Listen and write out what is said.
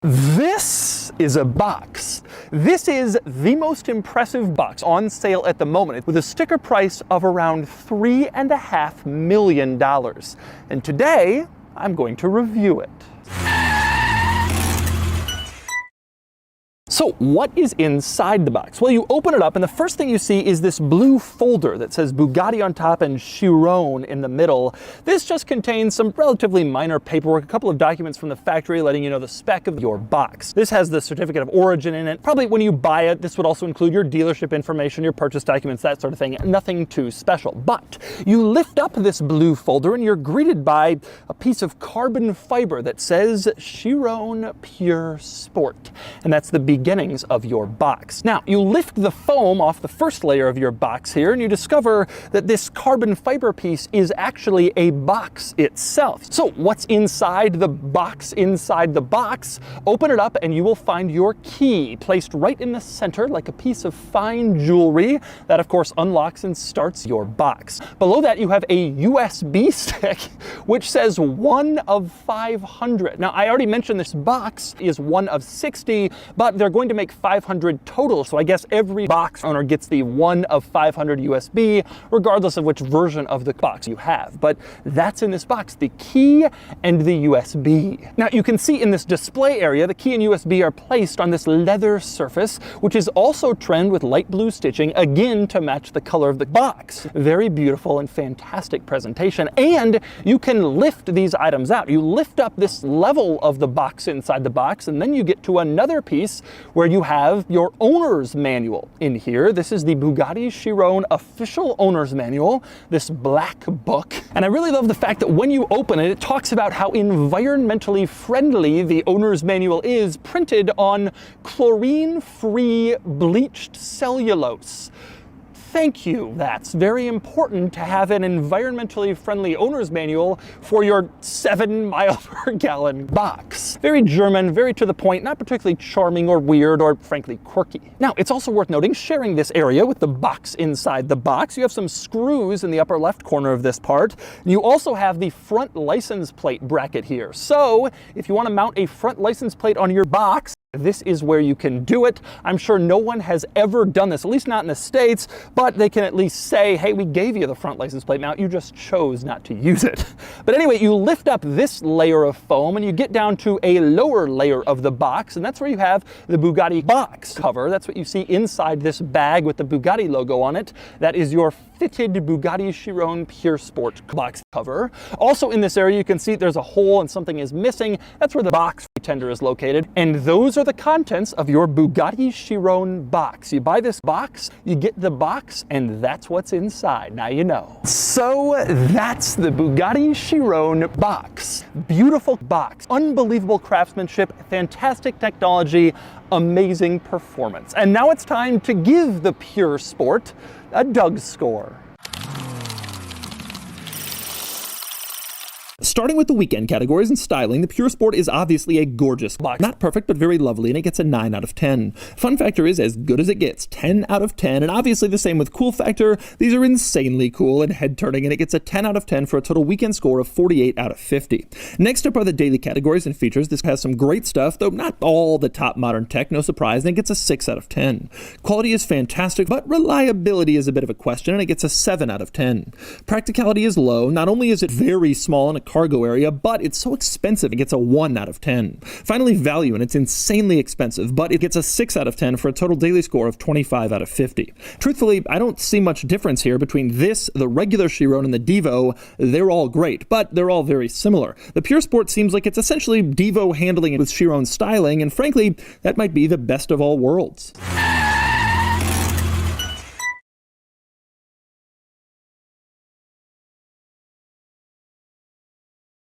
This is a box. This is the most impressive box on sale at the moment with a sticker price of around $3.5 million. And today, I'm going to review it. So what is inside the box? Well, you open it up and the first thing you see is this blue folder that says Bugatti on top and Chiron in the middle. This just contains some relatively minor paperwork, a couple of documents from the factory letting you know the spec of your box. This has the certificate of origin in it. Probably when you buy it, this would also include your dealership information, your purchase documents, that sort of thing. Nothing too special. But you lift up this blue folder and you're greeted by a piece of carbon fiber that says Chiron Pure Sport. And that's the beginnings of your box. Now, you lift the foam off the first layer of your box here and you discover that this carbon fiber piece is actually a box itself. So what's inside the box? Inside the box, open it up and you will find your key placed right in the center like a piece of fine jewelry that of course unlocks and starts your box. Below that you have a USB stick which says 1 of 500. Now, I already mentioned this box is 1 of 60, but they're going to make 500 total, so I guess every box owner gets the 1 of 500 USB, regardless of which version of the box you have. But that's in this box, the key and the USB. Now, you can see in this display area, the key and USB are placed on this leather surface, which is also trimmed with light blue stitching, again to match the color of the box. Very beautiful and fantastic presentation, and you can lift these items out. You lift up this level of the box inside the box, and then you get to another piece where you have your owner's manual in here. This is the Bugatti Chiron official owner's manual, this black book. And I really love the fact that when you open it, it talks about how environmentally friendly the owner's manual is, printed on chlorine-free bleached cellulose. Thank you. That's very important to have an environmentally friendly owner's manual for your 7 mile per gallon box. Very German, very to the point, not particularly charming or weird or frankly quirky. Now, it's also worth noting, sharing this area with the box inside the box, you have some screws in the upper left corner of this part. You also have the front license plate bracket here. So if you want to mount a front license plate on your box, this is where you can do it. I'm sure no one has ever done this, at least not in the States, but they can at least say, hey, we gave you the front license plate mount, you just chose not to use it. But anyway, you lift up this layer of foam and you get down to a lower layer of the box, and that's where you have the Bugatti box cover. That's what you see inside this bag with the Bugatti logo on it. That is your fitted Bugatti Chiron Pure Sport box cover. Also in this area, you can see there's a hole and something is missing. That's where the box tender is located. And those are the contents of your Bugatti Chiron box. You buy this box, you get the box, and that's what's inside. Now you know. So that's the Bugatti Chiron box. Beautiful box, unbelievable craftsmanship, fantastic technology, amazing performance. And now it's time to give the Pure Sport a Doug score. Starting with the weekend categories and styling, the Pure Sport is obviously a gorgeous box. Not perfect, but very lovely, and it gets a 9 out of 10. Fun factor is as good as it gets, 10 out of 10, and obviously the same with cool factor. These are insanely cool and head-turning, and it gets a 10 out of 10 for a total weekend score of 48 out of 50. Next up are the daily categories and features. This has some great stuff, though not all the top modern tech, no surprise, and it gets a 6 out of 10. Quality is fantastic, but reliability is a bit of a question, and it gets a 7 out of 10. Practicality is low. Not only is it very small in a cargo area, but it's so expensive it gets a 1 out of 10. Finally, value, and it's insanely expensive, but it gets a 6 out of 10 for a total daily score of 25 out of 50. Truthfully, I don't see much difference here between this, the regular Chiron, and the Devo. They're all great, but they're all very similar. The Pure Sport seems like it's essentially Devo handling it with Chiron styling, and frankly, that might be the best of all worlds.